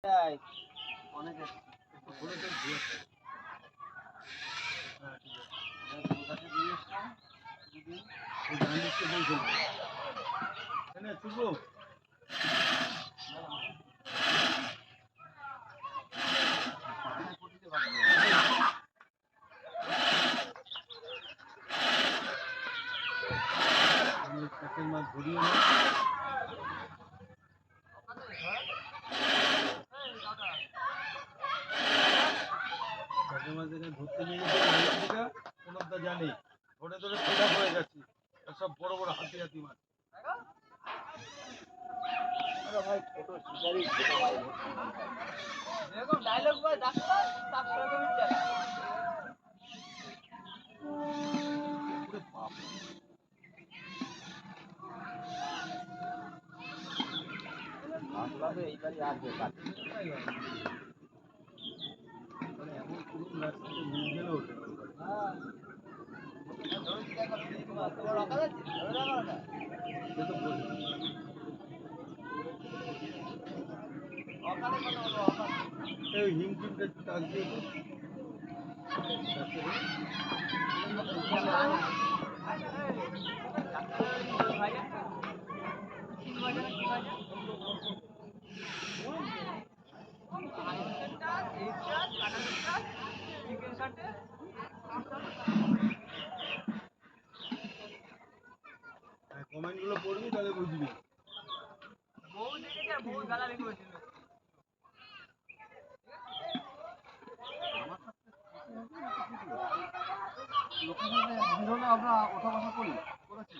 অনেক মাছ ধরিয়ে ঘুরতে নিয়ে কোনটা জানি ধরে ধরে ফেরা হয়ে গেছি সব বড় বড় হাতি হাতি মাছ ভাই ছোট শিকারি এরকম ডায়লগ বয় ডাক্তার তার সেরকমই চালা আসলে এইবারই আসবে কাছে মানে এমন পুরো রাস্তাতে নিয়ে গেল হিমটিমটা একটু টাচ দিয়ে কমেন্ট গুলো পড়বি তাহলে বুঝবি বউ দেখেছে আর বউ গালাগালি করেছিল আমরা ওঠা বসা করেছি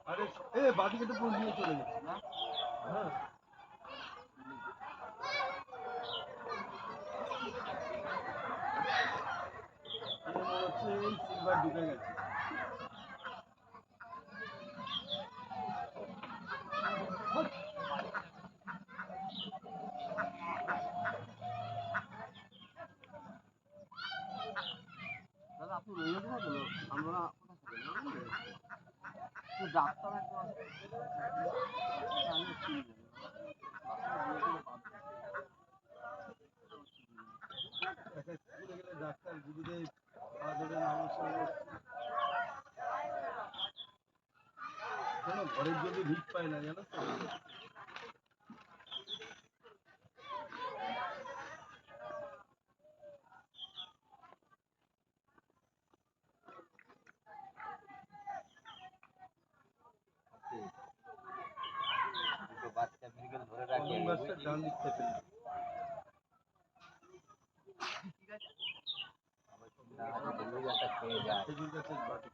আরে এ বাদিকে তো পুরো নিয়ে চলে গেছে না হ্যাঁ সিলভার ঢুকে গেছে দাদা আপনি রয়ে গেছেন না আমরা ডাক্তার ডাক্তার গুরুদেব কোনো ঘরের যদি ভিড় পায় না জানো তো বাচ্চা মেডিকেল ধরে রাখি বাচ্চা ডান দিক থেকে ঠিক আছে আবার একটা খেয়ে যায় ঠিক আছে বাটি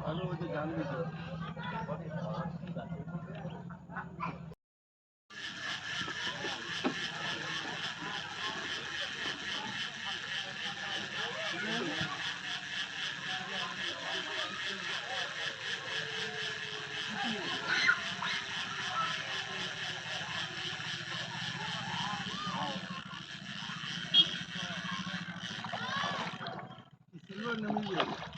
ভালো হচ্ছে জানবি তো সিলভার নেমে গিয়েছে